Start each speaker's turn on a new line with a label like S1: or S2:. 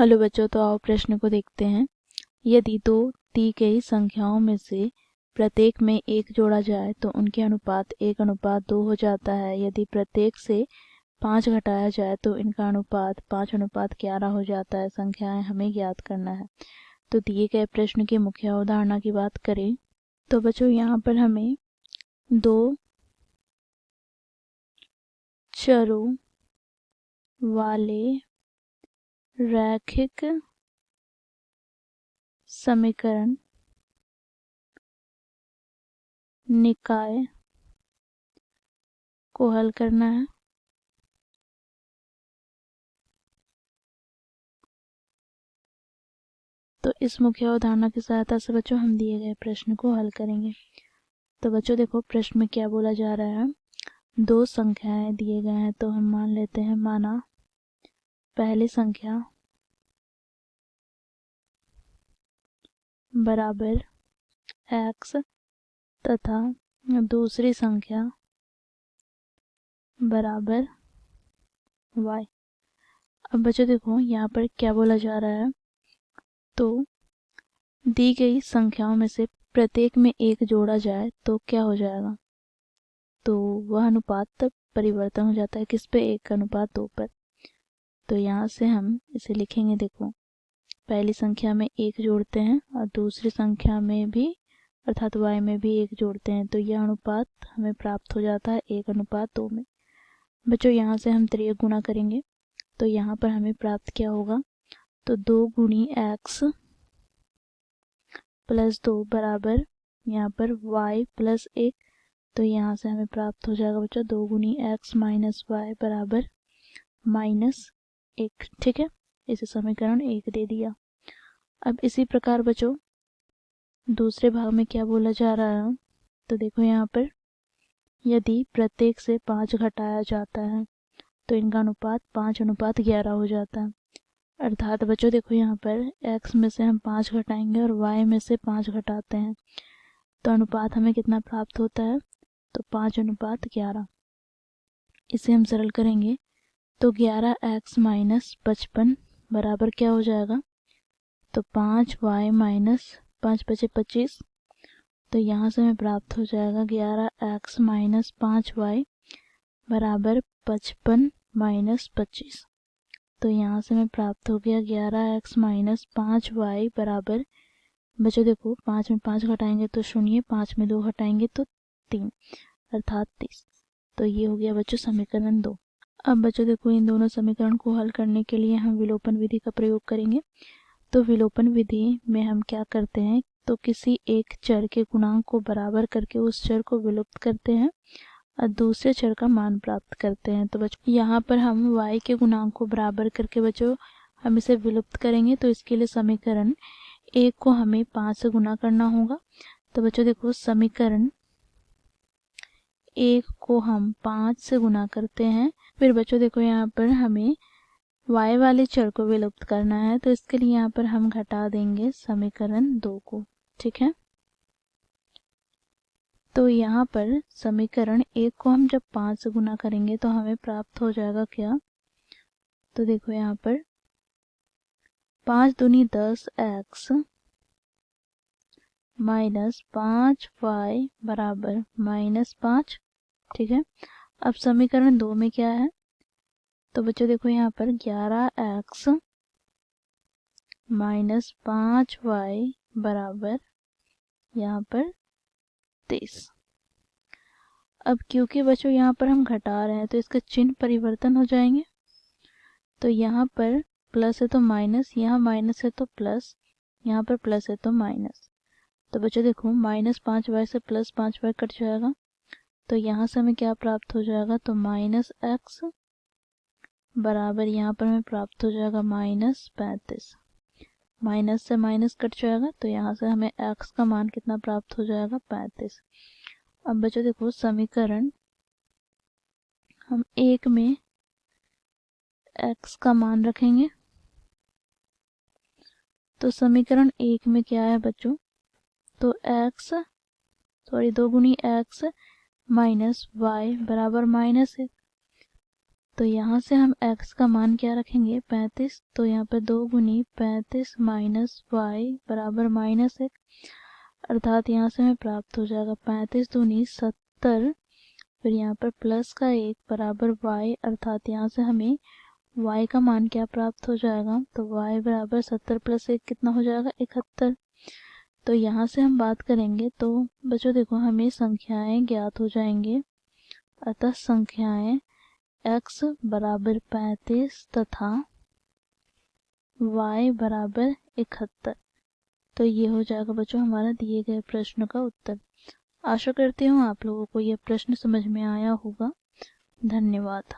S1: Hello बच्चों, तो आओ प्रश्न को देखते हैं। यदि दो दी गई संख्याओं में से प्रत्येक में एक जोड़ा जाए तो उनके अनुपात 1:2 हो जाता है। यदि प्रत्येक से 5 घटाया जाए तो इनका अनुपात 5:11 हो जाता है। संख्याएं हमें ज्ञात करना है। तो दिए गए प्रश्न की मुख्य अवधारणा की बात करें तो बच्चों यहाँ पर हमें दो चरों वाले रैखिक समीकरण निकाय को हल करना है। तो इस मुख्य अवधारणा की सहायता से बच्चों हम दिए गए प्रश्न को हल करेंगे। तो बच्चों देखो प्रश्न में क्या बोला जा रहा है। दो संख्याएं दिए गए हैं, तो हम मान लेते हैं, माना पहली संख्या बराबर x तथा दूसरी संख्या बराबर y। अब बच्चों देखो यहाँ पर क्या बोला जा रहा है। तो दी गई संख्याओं में से प्रत्येक में एक जोड़ा जाए तो क्या हो जाएगा। तो वह अनुपात परिवर्तन हो जाता है किस पे, 1:2 पर। तो यहाँ से हम इसे लिखेंगे। देखो पहली संख्या में एक जोड़ते हैं और दूसरी संख्या में भी अर्थात y में भी एक जोड़ते हैं, तो यह अनुपात हमें प्राप्त हो जाता है 1:2 में। बच्चों यहाँ से हम त्रियक गुणा करेंगे तो यहाँ पर हमें प्राप्त क्या होगा। तो 2 गुणी x प्लस 2 बराबर यहाँ पर y प्लस 1। तो यहाँ से हमें प्राप्त हो जाएगा बच्चों 2 गुणी x माइनस वाई बराबर -1। ठीक है, इसे समीकरण 1 दे दिया। अब इसी प्रकार बच्चों दूसरे भाग में क्या बोला जा रहा है। तो देखो यहाँ पर यदि प्रत्येक से 5 घटाया जाता है तो इनका अनुपात 5:11 हो जाता है। अर्थात बच्चों देखो यहाँ पर x में से हम 5 घटाएंगे और y में से 5 घटाते हैं तो अनुपात हमें कितना प्राप्त होता है। तो 5:11। इसे हम सरल करेंगे तो 11x माइनस 55 बराबर क्या हो जाएगा। तो 5y माइनस 5 × 5 = 25। तो यहाँ से हमें प्राप्त हो जाएगा 11x माइनस 5y बराबर 55 माइनस 25। तो यहाँ से हमें प्राप्त हो गया 11x माइनस 5y बराबर बच्चों देखो 5 में 5 घटाएंगे तो 0, 5 में 2 घटाएंगे तो 3 अर्थात 30। तो ये हो गया बच्चों समीकरण 2। अब बच्चों देखो इन दोनों समीकरण को हल करने के लिए हम विलोपन विधि का प्रयोग करेंगे। तो विलोपन विधि में हम क्या करते हैं, तो किसी एक चर के गुणांक को बराबर करके उस चर को विलुप्त करते हैं और दूसरे चर का मान प्राप्त करते हैं। तो बच्चों यहाँ पर हम y के गुणांक को बराबर करके बच्चों हम इसे विलुप्त करेंगे। तो इसके लिए समीकरण 1 को हमें 5 से गुना करना होगा। तो बच्चों देखो समीकरण 1 को हम 5 से गुना करते हैं। फिर बच्चों देखो यहाँ पर हमें y वाले चर को विलुप्त करना है, तो इसके लिए यहाँ पर हम घटा देंगे समीकरण 2 को। ठीक है, तो यहाँ पर समीकरण 1 को हम जब 5 से गुना करेंगे तो हमें प्राप्त हो जाएगा क्या। तो देखो यहाँ पर 5 दूनी 10x माइनस 5y बराबर -5। ठीक है, अब समीकरण 2 में क्या है। तो बच्चों देखो यहाँ पर 11x माइनस 5y बराबर यहाँ पर 23। अब क्योंकि बच्चों यहाँ पर हम घटा रहे हैं तो इसका चिन्ह परिवर्तन हो जाएंगे। तो यहाँ पर प्लस है तो माइनस, यहाँ माइनस है तो प्लस, यहाँ पर प्लस है तो माइनस। तो बच्चों देखो -5y से +5y कट जाएगा। तो यहाँ से हमें क्या प्राप्त हो जाएगा। तो -x बराबर यहाँ पर हमें प्राप्त हो जाएगा -35। माइनस से माइनस कट जाएगा तो यहाँ से हमें x का मान कितना प्राप्त हो जाएगा 35। अब बच्चों देखो समीकरण हम 1 में x का मान रखेंगे। तो समीकरण 1 में क्या है बच्चों। तो 2 गुनी x माइनस y बराबर -1। तो यहाँ से हम x का मान क्या रखेंगे 35, तो यहाँ पर 2 गुनी 35 माइनस वाई बराबर -1, अर्थात यहाँ से हमें प्राप्त हो जाएगा 35 दूनी 70, फिर यहाँ पर प्लस का 1 बराबर y, अर्थात यहाँ से हमें y का मान क्या प्राप्त हो जाएगा, तो y बराबर 70 प्लस 1 कितना हो जाएगा 71। तो यहाँ से हम बात करेंगे तो बच्चों देखो हमें संख्याएं ज्ञात हो जाएंगे, अतः संख्याएं x बराबर 35 तथा y बराबर 71। तो ये हो जाएगा बच्चों हमारा दिए गए प्रश्न का उत्तर। आशा करती हूँ आप लोगों को यह प्रश्न समझ में आया होगा। धन्यवाद।